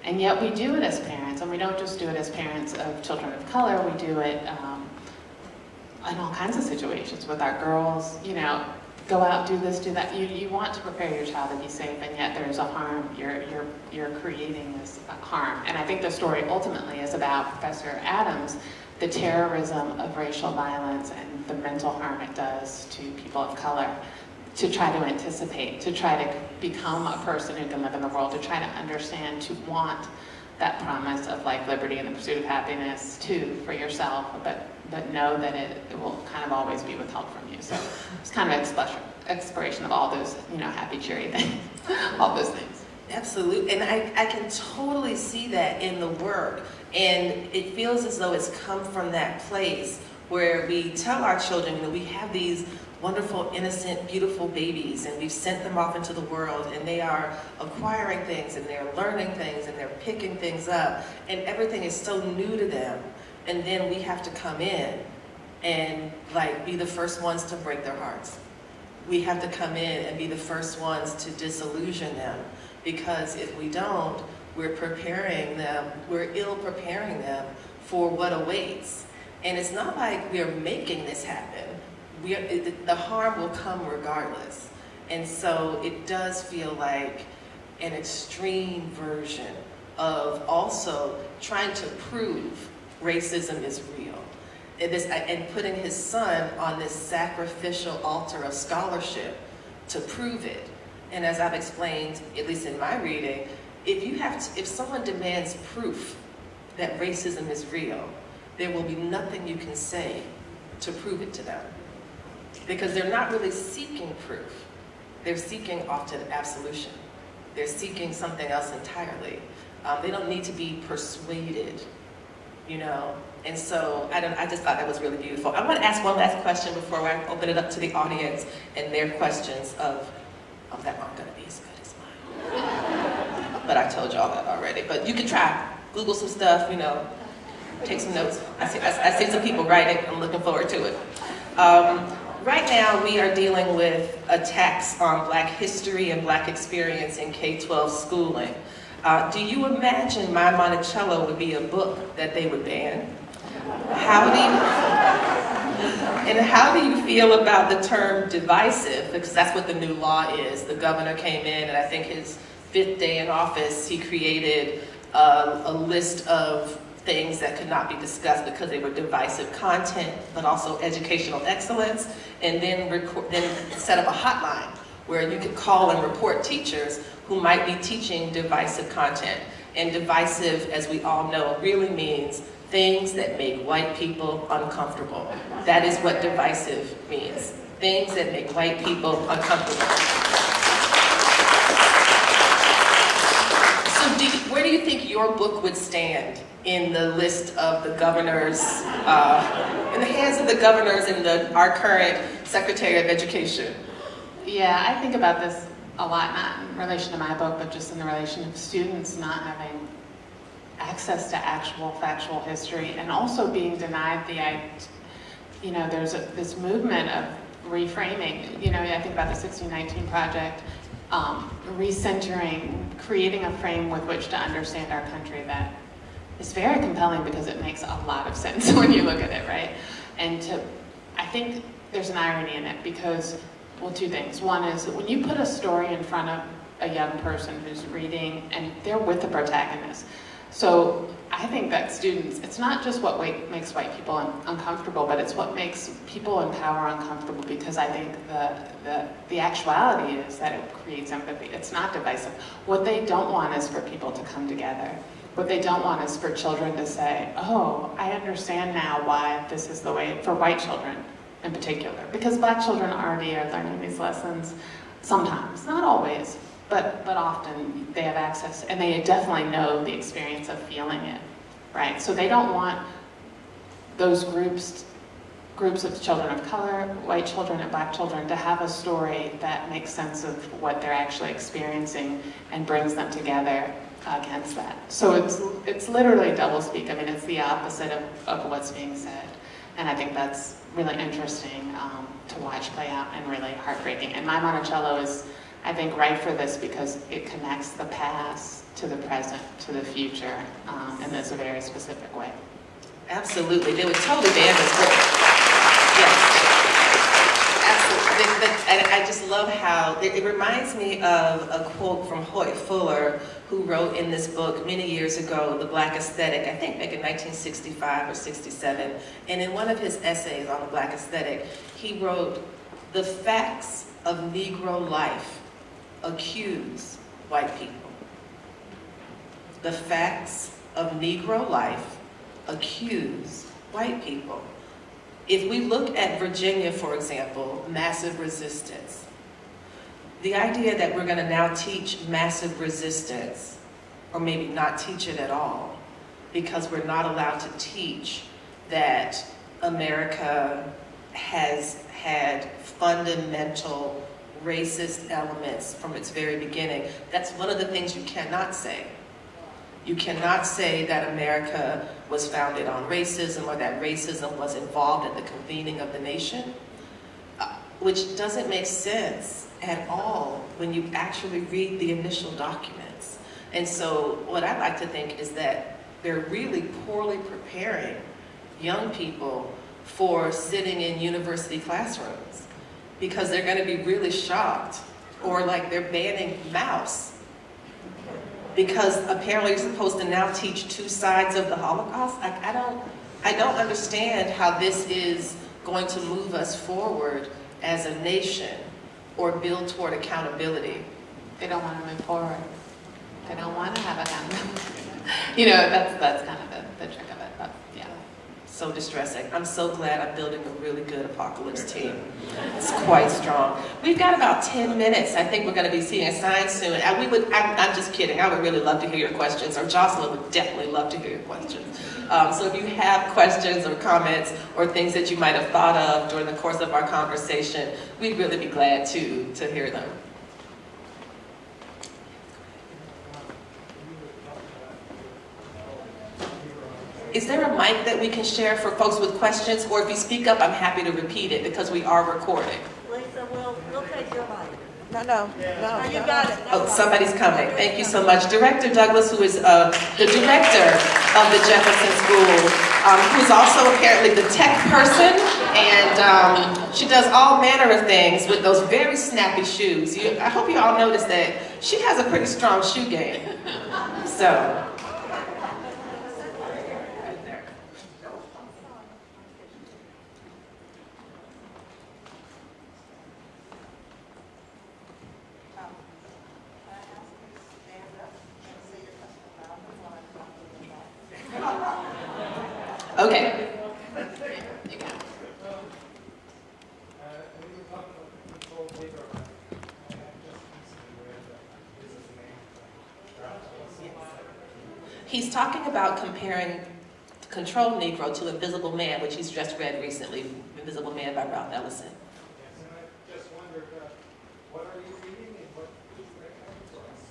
And yet we do it as parents, and we don't just do it as parents of children of color, we do it in all kinds of situations with our girls, go out, do this, do that. You want to prepare your child to be safe, and yet there's a harm. You're creating this harm. And I think the story ultimately is about Professor Adams, the terrorism of racial violence and the mental harm it does to people of color, to try to anticipate, to try to become a person who can live in the world, to try to understand, to want that promise of life, liberty, and the pursuit of happiness too for yourself, but know that it will kind of always be withheld from you. So it's kind of exploration of all those, happy, cheery things, all those things. Absolutely, and I can totally see that in the work, and it feels as though it's come from that place where we tell our children, we have these wonderful, innocent, beautiful babies, and we've sent them off into the world, and they are acquiring things, and they're learning things, and they're picking things up, and everything is so new to them. And then we have to come in and be the first ones to break their hearts. We have to come in and be the first ones to disillusion them, because if we don't, we're ill preparing them for what awaits. And it's not like we're making this happen. The harm will come regardless. And so it does feel like an extreme version of also trying to prove racism is real. And putting his son on this sacrificial altar of scholarship to prove it. And as I've explained, at least in my reading, if someone demands proof that racism is real, there will be nothing you can say to prove it to them. Because they're not really seeking proof. They're seeking often absolution. They're seeking something else entirely. They don't need to be persuaded, And so I just thought that was really beautiful. I want to ask one last question before I open it up to the audience and their questions of that aren't going to be as good as mine. But I told y'all that already. But you can try. Google some stuff, take some notes. I see some people writing. I'm looking forward to it. Right now, we are dealing with attacks on Black history and Black experience in K-12 schooling. Do you imagine My Monticello would be a book that they would ban? How do you feel about the term divisive? Because that's what the new law is. The governor came in, and I think his 5th day in office, he created a list of things that could not be discussed because they were divisive content, but also educational excellence, and then set up a hotline where you could call and report teachers who might be teaching divisive content. And divisive, as we all know, really means things that make white people uncomfortable. That is what divisive means. Things that make white people uncomfortable. So where do you think your book would stand in the list of the governors, in the hands of the governors and our current Secretary of Education? Yeah, I think about this a lot, not in relation to my book, but just in the relation of students not having access to actual factual history, and also being denied there's this movement of reframing. I think about the 1619 Project recentering, creating a frame with which to understand our country that is very compelling because it makes a lot of sense when you look at it, right? And I think there's an irony in it because, well, two things. One is when you put a story in front of a young person who's reading and they're with the protagonist. So I think that students, it's not just what makes white people uncomfortable, but it's what makes people in power uncomfortable, because I think the actuality is that it creates empathy. It's not divisive. What they don't want is for people to come together. What they don't want is for children to say, oh, I understand now why this is the way, for white children in particular. Because black children already are learning these lessons sometimes, not always, but often they have access, and they definitely know the experience of feeling it, right? So they don't want those groups of children of color, white children and black children, to have a story that makes sense of what they're actually experiencing and brings them together against that. So it's literally doublespeak. I mean, it's the opposite of what's being said. And I think that's really interesting to watch play out and really heartbreaking. And My Monticello is, I think, right for this because it connects the past to the present to the future in this very specific way. Absolutely. They would totally ban this book. Yes. Absolutely. And I just love how, it reminds me of a quote from Hoyt Fuller, who wrote in this book many years ago, The Black Aesthetic, I think back in 1965 or 67. And in one of his essays on the Black Aesthetic, he wrote, "The facts of Negro life accuse white people. The facts of Negro life accuse white people." If we look at Virginia, for example, massive resistance, the idea that we're going to now teach massive resistance, or maybe not teach it at all, because we're not allowed to teach that America has had fundamental racist elements from its very beginning. That's one of the things you cannot say. You cannot say that America was founded on racism or that racism was involved in the convening of the nation, which doesn't make sense at all when you actually read the initial documents. And so what I like to think is that they're really poorly preparing young people for sitting in university classrooms, because they're going to be really shocked, or like they're banning mouse, because apparently you're supposed to now teach two sides of the Holocaust. Like, I don't understand how this is going to move us forward as a nation or build toward accountability. They don't want to move forward. They don't want to have accountability. You know, that's kind of the trick of it, but yeah. So distressing. I'm so glad I'm building a really good apocalypse team. It's quite strong. We've got about 10 minutes. I think we're going to be seeing a sign soon. I'm just kidding. I would really love to hear your questions, or Jocelyn would definitely love to hear your questions. So if you have questions or comments or things that you might have thought of during the course of our conversation, we'd really be glad to hear them. Is there a mic that we can share for folks with questions? Or if you speak up, I'm happy to repeat it because we are recording. Lisa, we'll take your mic. No. You got it. Oh, somebody's coming. Thank you so much. Director Douglas, who is the director of the Jefferson School, who is also apparently the tech person, and she does all manner of things with those very snappy shoes. I hope you all noticed that she has a pretty strong shoe game. So. Okay. You got it. He's talking about comparing Controlled Negro to Invisible Man, which he's just read recently, Invisible Man by Ralph Ellison. Yes, and I just wondered, what are you reading and what would you recommend for us?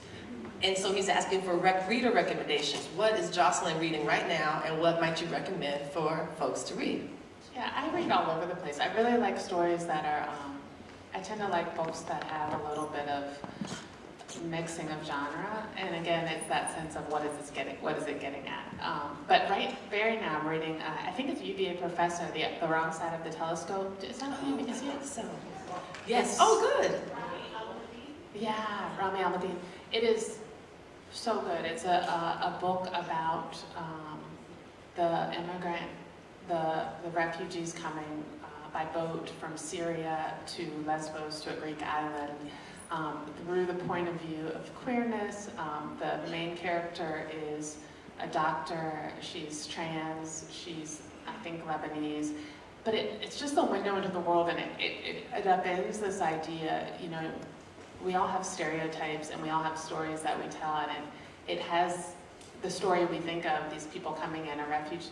And so he's asking for reader recommendations. What is Jocelyn reading right now, and what might you recommend for folks to read? Yeah, I read all over the place. I really like stories that are I tend to like books that have a little bit of mixing of genre, and again, it's that sense of what is it getting at. But very now I'm reading, I think it's UVA Professor, The Wrong Side of the Telescope. Is that what you see it? So, yes. Oh, good. Yeah, Rami Almadine. It is so good. It's a book about the refugees coming by boat from Syria to Lesbos, to a Greek island, through the point of view of queerness. The main character is a doctor. She's trans. She's, I think, Lebanese. But it's just a window into the world, and it upends this idea, you know, we all have stereotypes and we all have stories that we tell, and it has the story we think of, these people coming in a refuge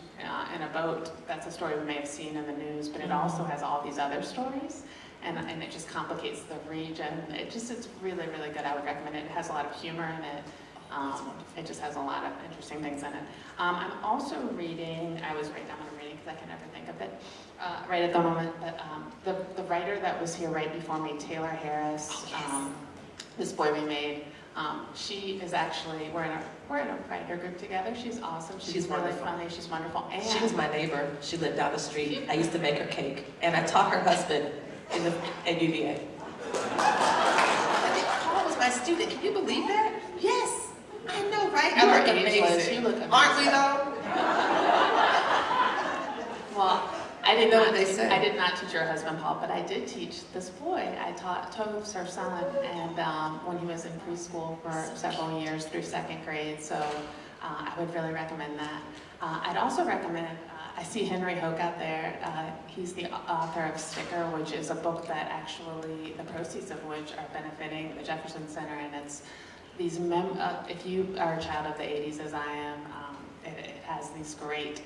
in a boat. That's a story we may have seen in the news, but it also has all these other stories, and it just complicates the region. It's really, really good. I would recommend it. It has a lot of humor in it. It just has a lot of interesting things in it. I'm also reading, I was right now I'm reading because I can never think of it right at the moment, but the writer that was here right before me, Taylor Harris, This Boy We Made, she is actually, we're in a writer group together. She's awesome. She's really wonderful. funny. She's wonderful. And She was my neighbor. She lived down the street. I used to make her cake, and I taught her husband at UVA. Carl was my student. Can you believe that? Yes. I know, right? You I look look ageless. amazing. You look amazing. Aren't we though? well, I You know what they say. I did not teach her husband, Paul, but I did teach this boy. I taught Tov's her son, and when he was in preschool for several years through second grade, so I would really recommend that. I'd also recommend, I see Henry Hoke out there. He's the author of Sticker, which is a book that actually, the proceeds of which are benefiting the Jefferson Center, and it's these, if you are a child of the 80s as I am, it has these great,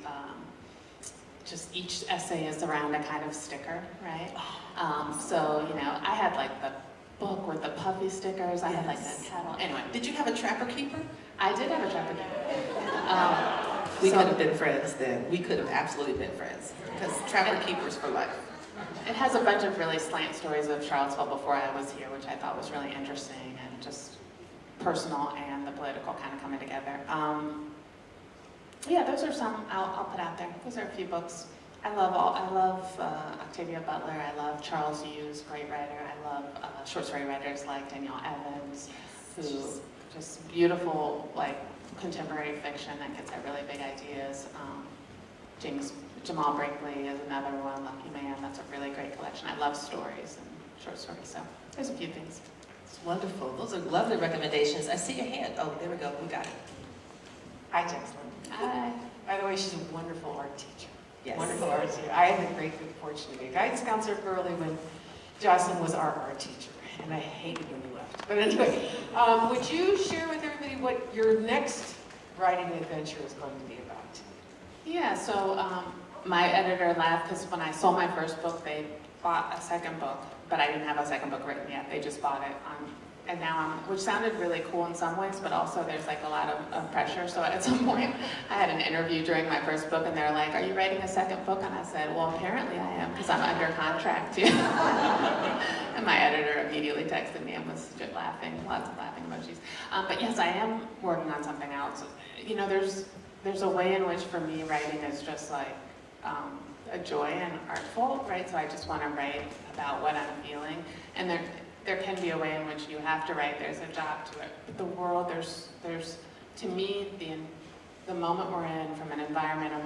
just each essay is around a kind of sticker, right? So, you know, I had like the book with the puffy stickers, I had like a catalog, anyway. Did you have a trapper keeper? I did have a trapper keeper. We could have been friends then. We could have absolutely been friends. Because trapper keepers for life. It has a bunch of really slant stories of Charlottesville before I was here, which I thought was really interesting and just personal and the political kind of coming together. Yeah, those are some I'll put out there. Those are a few books. I love Octavia Butler. I love Charles Hughes, great writer. I love short story writers like Danielle Evans, who just beautiful, like contemporary fiction that gets at really big ideas. Jamal Brinkley is another one. Lucky Man. That's a really great collection. I love stories and short stories. So there's a few things. It's wonderful. Those are lovely recommendations. I see your hand. Oh, there we go. We got it. Hi, Jocelyn. Hi. By the way, she's a wonderful art teacher. Yes. Wonderful art teacher. I had the great good fortune to be a guidance counselor early when Jocelyn was our art teacher, and I hated when you left. But anyway, would you share with everybody what your next writing adventure is going to be about? Yeah, so my editor laughed because when I sold my first book, they bought a second book, but I didn't have a second book written yet. They just bought it and now which sounded really cool in some ways, but also there's like a lot of pressure. So at some point, I had an interview during my first book, and they're like, "Are you writing a second book?" And I said, "Well, apparently I am, because I'm under contract too." And my editor immediately texted me and was just laughing, lots of laughing emojis. But yes, I am working on something else. You know, there's a way in which for me writing is just like a joy and artful, right? So I just want to write about what I'm feeling, and there can be a way in which you have to write. There's a job to it. But the world, there's to me the moment we're in from an environmental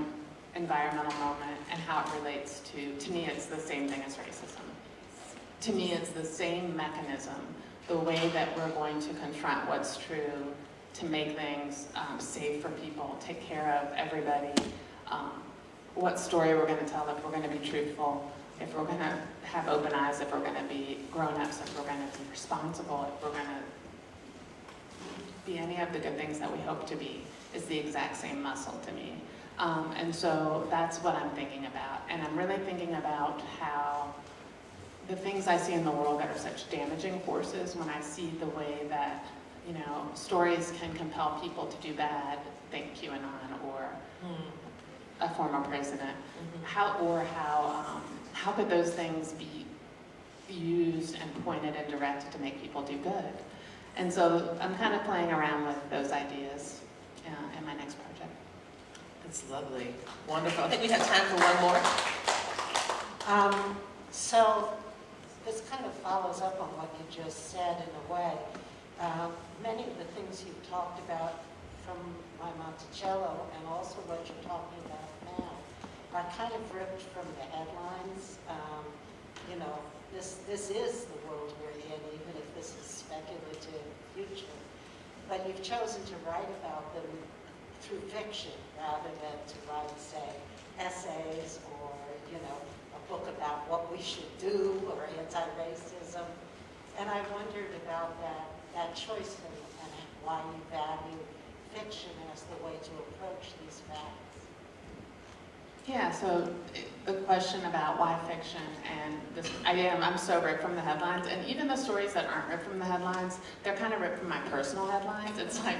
moment and how it relates to me, it's the same thing as racism. To me, it's the same mechanism, the way that we're going to confront what's true, to make things safe for people, take care of everybody, what story we're going to tell, if we're going to be truthful, if we're going to have open eyes, if we're going to be grown-ups, if we're going to be responsible, if we're going to be any of the good things that we hope to be, is the exact same muscle to me. And so that's what I'm thinking about. And I'm really thinking about how the things I see in the world that are such damaging forces, when I see the way that, you know, stories can compel people to do bad, think QAnon or a former president, how could those things be used and pointed and directed to make people do good. And so I'm kind of playing around with those ideas in my next project. That's lovely. Wonderful. I think we have time for one more. So this kind of follows up on what you just said in a way. Many of the things you've talked about from my Monticello and also what you're talking about now are kind of ripped from the headlines. You know, this is the world we're in, even if this is speculative future. But you've chosen to write about them through fiction rather than to write, say, essays or, you know, a book about what we should do or anti-racism. And I wondered about that choice and why you value fiction as the way to approach these facts. Yeah, so the question about why fiction and this, I'm so ripped from the headlines, and even the stories that aren't ripped from the headlines, they're kind of ripped from my personal headlines. It's like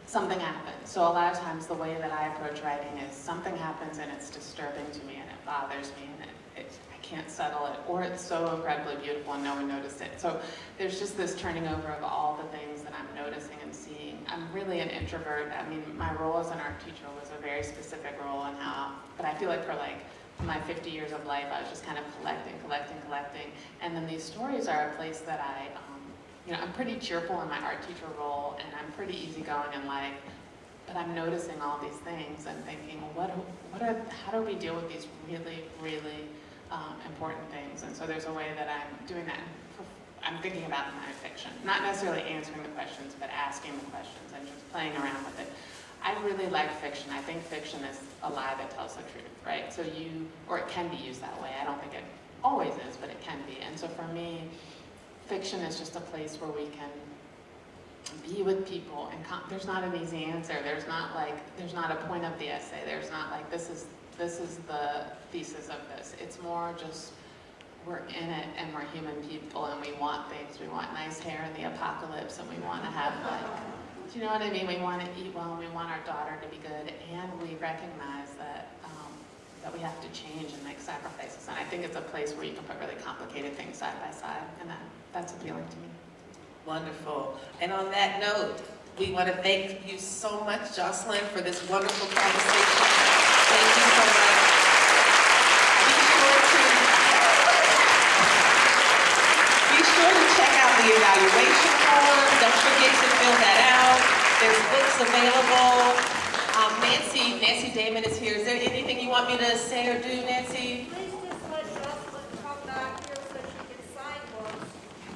something happened. So a lot of times the way that I approach writing is something happens and it's disturbing to me and it bothers me and I can't settle it, or it's so incredibly beautiful and no one noticed it. So there's just this turning over of all the things that I'm noticing and seeing. I'm really an introvert. I mean, my role as an art teacher was a very specific role and but I feel like for like my 50 years of life, I was just kind of collecting. And then these stories are a place that I'm pretty cheerful in my art teacher role and I'm pretty easygoing in life, but I'm noticing all these things and thinking, how do we deal with these really, really important things? And so there's a way that I'm doing that. I'm thinking about in my fiction, not necessarily answering the questions, but asking the questions and just playing around with it. I really like fiction. I think fiction is a lie that tells the truth, right? So or it can be used that way. I don't think it always is, but it can be. And so for me, fiction is just a place where we can be with people, and there's not an easy answer. There's not a point of the essay. There's not like this is the thesis of this. It's more just we're in it and we're human people and we want things. We want nice hair in the apocalypse and we want to have do you know what I mean? We want to eat well and we want our daughter to be good, and we recognize that we have to change and make sacrifices. And I think it's a place where you can put really complicated things side by side, and that's appealing to me. Wonderful. And on that note, we want to thank you so much, Jocelyn, for this wonderful conversation. Thank you so much. Be sure to check out the evaluation form. Don't forget to fill that out. There's books available. Nancy Damon is here. Is there anything you want me to say or do, Nancy? Please just let Jocelyn come back here so she can sign books.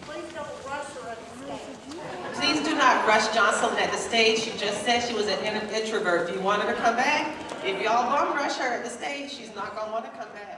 Please don't rush her at the stage. Please do not rush Jocelyn at the stage. She just said she was an introvert. Do you want her to come back? If y'all gonna rush her at the stage, she's not gonna want to come back.